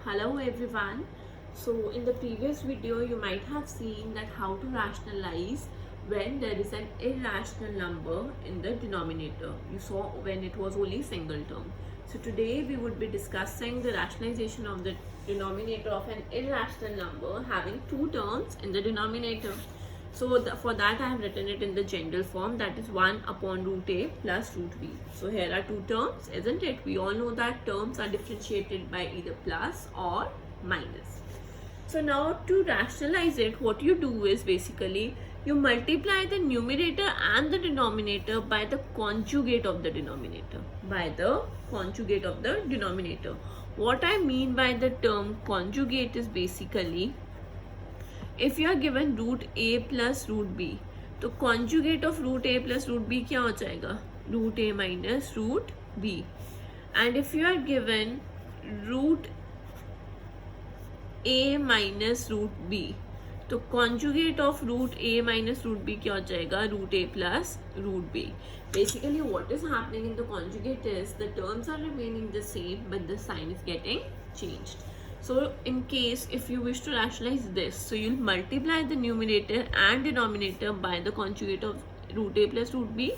Hello everyone. So in the previous video you might have seen that how to rationalize when there is an irrational number in the denominator. You saw when it was only single term. So today we would be discussing the rationalization of the denominator of an irrational number having two terms in the denominator. So for that I have written it in the general form, that is 1 upon root a plus root b. So here are two terms, isn't it? We all know that terms are differentiated by either plus or minus. So now to rationalize it, what you do is basically you multiply the numerator and the denominator by the conjugate of the denominator. What I mean by the term conjugate is basically, if you are given root a plus root b, तो conjugate of root a plus root b क्या हो जाएगा? root a minus root b. And if you are given root a minus root b, तो conjugate of root a minus root b क्या हो जाएगा? root a plus root b. Basically what is happening in the conjugate is the terms are remaining the same but the sign is getting changed. So in case if you wish to rationalize this, so you'll multiply the numerator and denominator by the conjugate of root a plus root b.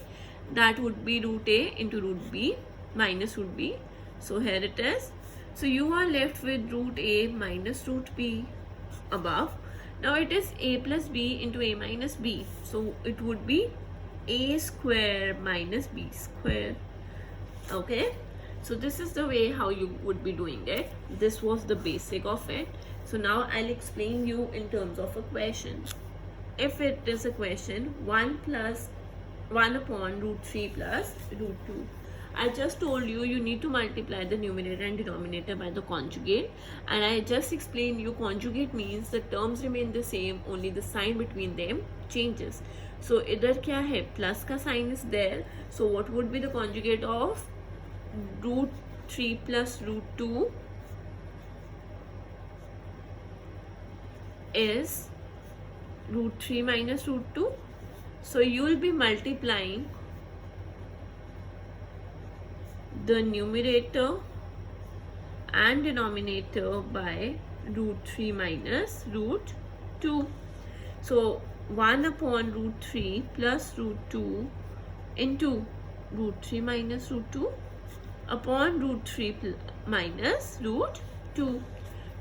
That would be root a into root b minus root b. So here it is. So you are left with root a minus root b above. Now it is a plus b into a minus b. So it would be a square minus b square. Okay. So this is the way how you would be doing it. This was the basic of it. So now I'll explain you in terms of a question. If it is a question 1 upon root 3 plus root 2. I just told you need to multiply the numerator and denominator by the conjugate, and I just explained you conjugate means the terms remain the same, only the sign between them changes. So इधर क्या है? Plus का sign is there. So what would be the conjugate of root 3 plus root 2 is root 3 minus root 2. So you will be multiplying the numerator and denominator by root 3 minus root 2. So 1 upon root 3 plus root 2 into root 3 minus root 2 upon root 3 minus root 2.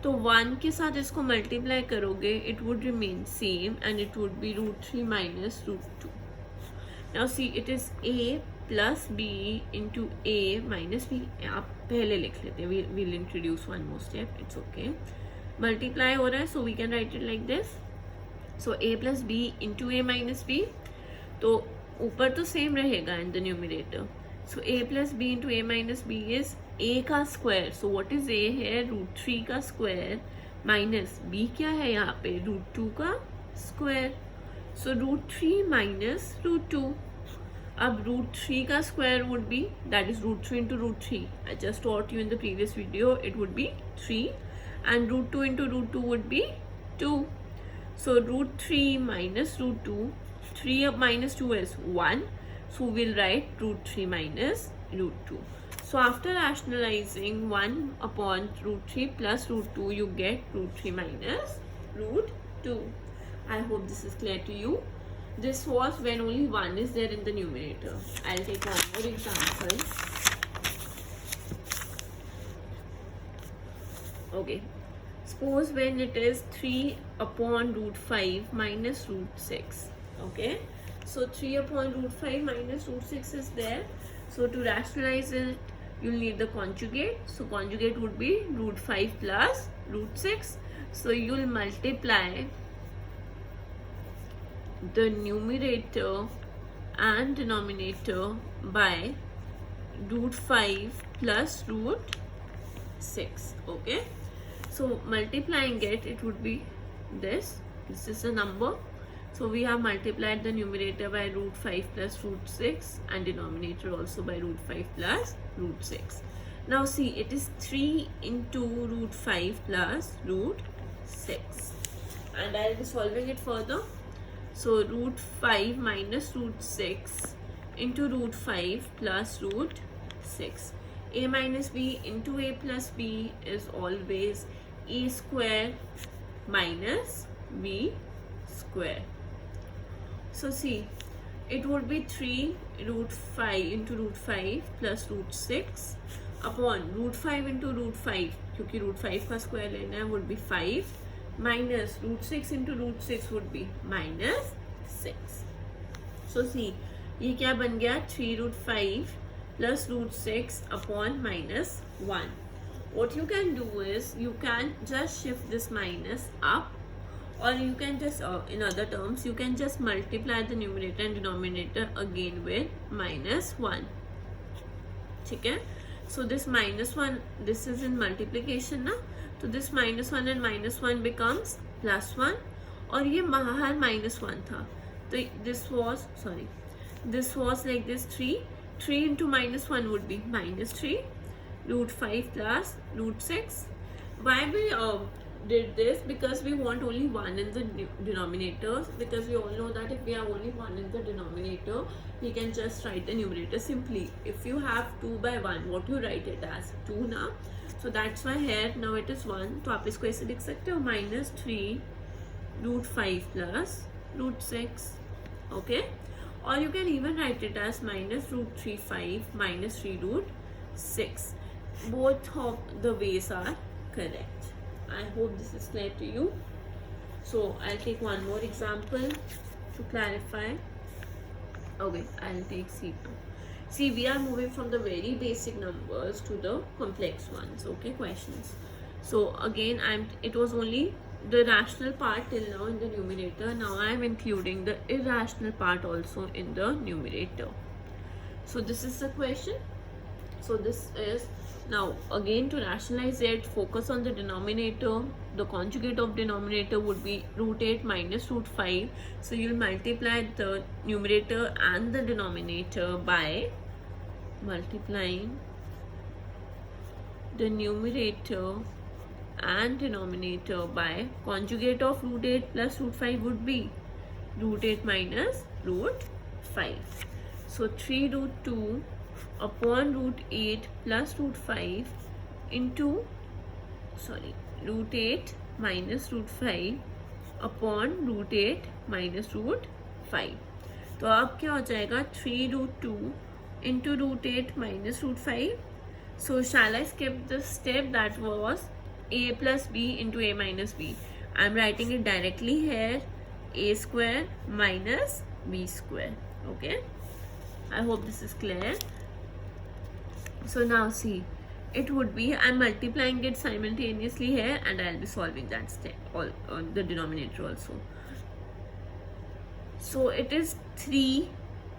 तो 1 के साथ इसको multiply करोगे, it would remain same and it would be root 3 minus root 2. Now see, it is a plus b into a minus b. आप पहले लिख लेते हैं, we'll introduce one more step, it's okay. Multiply हो रहा है, so we can write it like this. So a plus b into a minus b, तो ऊपर तो same रहेगा in the numerator. So a plus b into a minus b is a का square. So what is a है? root 3 का square minus b क्या है यहाँ पे? root 2 का square. So root 3 minus root 2. अब root 3 का square would be, that is root 3 into root 3. I just taught you in the previous video, it would be 3, and root 2 into root 2 would be 2. So root 3 minus root 2, 3 minus 2 is 1. So we'll write root 3 minus root 2. So after rationalizing 1 upon root 3 plus root 2, you get root 3 minus root 2. I hope this is clear to you. This was when only 1 is there in the numerator. I'll take one more example. Okay. Suppose when it is 3 upon root 5 minus root 6. Okay. So 3 upon root 5 minus root 6 is there. So to rationalize it, you'll need the conjugate. So conjugate would be root 5 plus root 6. So you'll multiply the numerator and denominator by root 5 plus root 6. Okay. So multiplying it would be this. This is the number. So we have multiplied the numerator by root 5 plus root 6 and denominator also by root 5 plus root 6. Now see, it is 3 into root 5 plus root 6. And I'll be solving it further. So root 5 minus root 6 into root 5 plus root 6. a minus b into a plus b is always a square minus b square. So see, it would be 3 root 5 into root 5 plus root 6 upon root 5 into root 5, क्योंकि root 5 का square लेना है, would be 5 minus root 6 into root 6 would be minus 6. So see, ये क्या बन गया, 3 root 5 plus root 6 upon minus 1. What you can do is, you can just shift this minus up, or you can just, in other terms, you can just multiply the numerator and denominator again with minus 1. Okay? So this minus 1, this is in multiplication ना, तो this minus 1 and minus 1 becomes plus 1, और ये बाहर minus 1 था, तो this was like this, 3 into minus 1 would be minus 3, root 5 plus root 6. Why we did this? Because we want only 1 in the denominator, because we all know that if we have only 1 in the denominator, we can just write the numerator simply. If you have 2 by 1, what you write it as 2 now, so that's why here now it is 1. तो आप इसको ऐसे लिख सकते हो, minus 3 root 5 plus root 6. Okay, or you can even write it as minus root 3 5 minus 3 root 6. Both of the ways are correct. I hope this is clear to you. So I'll take one more example to clarify. Okay, I'll take C2. See, we are moving from the very basic numbers to the complex ones. Okay, questions. So again, it was only the rational part till now in the numerator. Now I am including the irrational part also in the numerator. So this is the question. So this is, now again, to rationalize it, focus on the denominator. The conjugate of denominator would be root 8 minus root 5. So you'll multiply the numerator and the denominator by multiplying the numerator and denominator by conjugate of root 8 plus root 5 would be root 8 minus root 5. So 3 root 2 upon root 8 plus root 5 into, root 8 minus root 5 upon root 8 minus root 5. तो अब क्या हो जाएगा, 3 root 2 into root 8 minus root 5. So shall I skip the step that was a plus b into a minus b? I am writing it directly here, a square minus b square. Okay, I hope this is clear. So now see, it would be, I am multiplying it simultaneously here and I will be solving that step, all the denominator also. So it is 3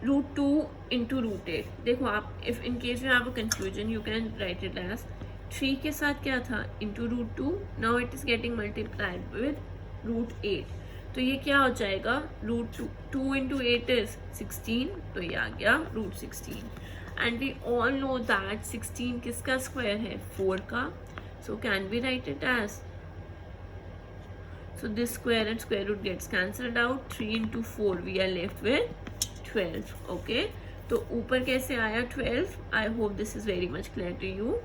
root 2 into root 8. देखो आप, if in case you have a confusion, you can write it as 3 के साथ क्या था, into root 2. Now it is getting multiplied with root 8. तो ये क्या हो जाएगा, root 2 into 8 is 16. तो ये आ गया root 16. And we all know that 16 किसका square है, 4 का. So can we write it as, so this square and square root gets cancelled out. 3 into 4 we are left with 12. Okay, तो ऊपर कैसे आया 12? I hope this is very much clear to you.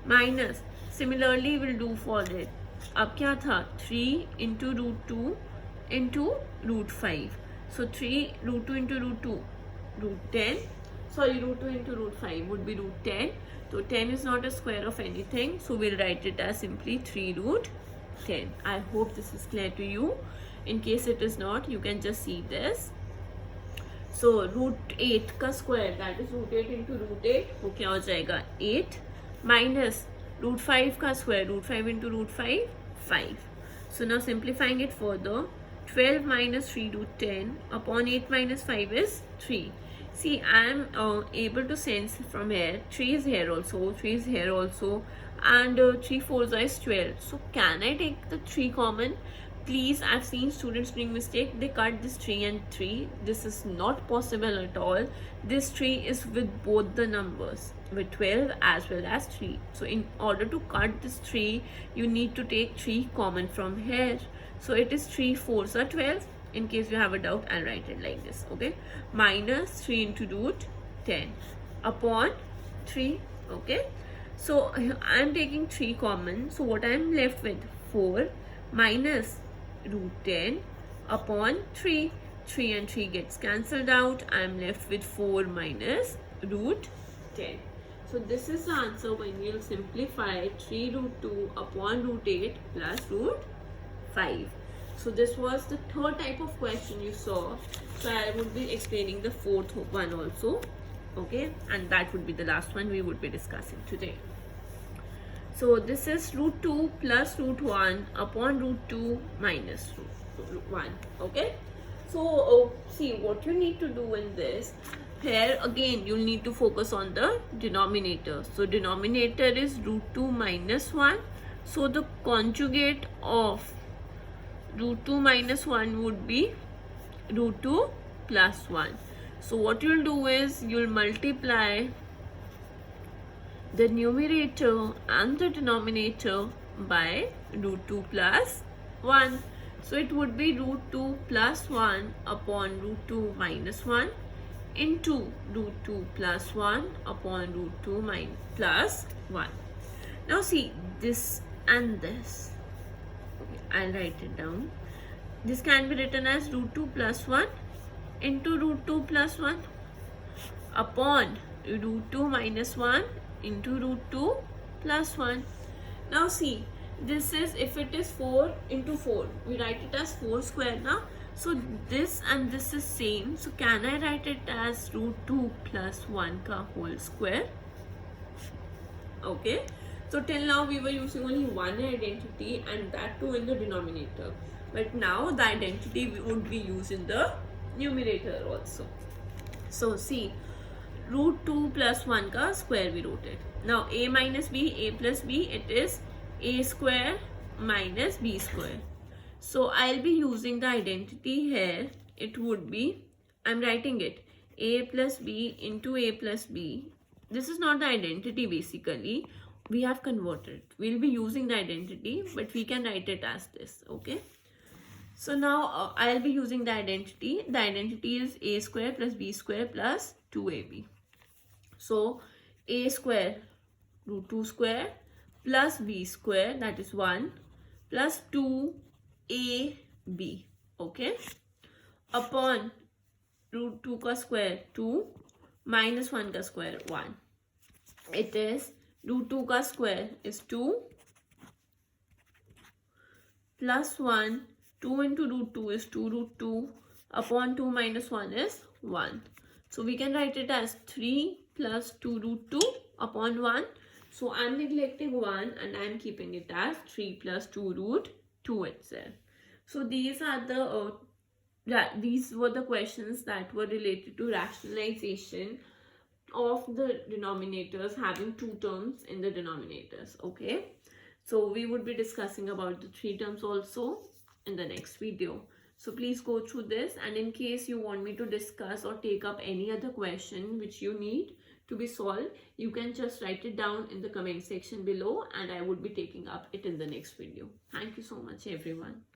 Minus, similarly we'll do for it. अब क्या था, 3 into root 2 into root 5. So 3 root 2 into root 2, root 10. Sorry, root 2 into root 5 would be root 10. So 10 is not a square of anything. So we'll write it as simply 3 root 10. I hope this is clear to you. In case it is not, you can just see this. So root 8 का square, that is root 8 into root 8, वो क्या हो जाएगा 8 minus root 5 का square, root 5 into root 5, 5. So now simplifying it further, 12 minus 3 root 10 upon 8 minus 5 is 3. See, I am able to sense from here, 3 is here also, 3 is here also, and 3 4s is 12. So can I take the 3 common? Please, I've seen students doing mistake. They cut this 3 and 3. This is not possible at all. This 3 is with both the numbers, with 12 as well as 3. So in order to cut this 3, you need to take 3 common from here. So it is 3 4s are 12. In case you have a doubt, I'll write it like this. Okay, minus 3 into root 10 upon 3. Okay, So I am taking 3 common. So what I am left with? 4 minus root 10 upon 3. 3 and 3 gets cancelled out. I am left with 4 minus root 10. So this is the answer when you'll simplify 3 root 2 upon root 8 plus root 5. So this was the third type of question you saw. So I would be explaining the fourth one also. Okay, and that would be the last one we would be discussing today. So this is root 2 plus root 1 upon root 2 minus root 1. Okay, so see what you need to do in this. Here again you'll need to focus on the denominator. So denominator is root 2 minus 1. So the conjugate of root 2 minus 1 would be root 2 plus 1. So what you'll do is you'll multiply the numerator and the denominator by root 2 plus 1. So it would be root 2 plus 1 upon root 2 minus 1 into root 2 plus 1 upon root 2 plus 1. Now see this and this. Okay, I'll write it down. This can be written as root 2 plus 1 into root 2 plus 1 upon root 2 minus 1 into root 2 plus 1. Now see, this is, if it is 4 into 4, we write it as 4 square now. So this and this is same. So can I write it as root 2 plus 1 ka whole square? Okay. So till now we were using only one identity and that too in the denominator. But now the identity would be used in the numerator also. So see, root 2 plus 1 ka square we wrote it. Now a minus b, a plus b, it is a square minus b square. So I'll be using the identity here. It would be, I'm writing it, a plus b into a plus b. This is not the identity basically. We have converted. We'll be using the identity, but we can write it as this, okay? So now I'll be using the identity. The identity is a square plus b square plus 2ab. So a square root 2 square plus b square, that is 1, plus 2ab, okay, upon root 2 ka square 2 minus 1 ka square 1. It is root 2 ka square is 2 plus 1. 2 into root 2 is 2 root 2 upon 2 minus 1 is 1. So we can write it as 3 plus 2 root 2 upon 1. So I'm neglecting 1 and I'm keeping it as 3 plus 2 root 2 itself. So these are the these were the questions that were related to rationalization of the denominators, having 2 terms in the denominators. Okay, so we would be discussing about the 3 terms also in the next video. So please go through this, and in case you want me to discuss or take up any other question which you need to be solved, you can just write it down in the comment section below and I would be taking up it in the next video. Thank you so much everyone.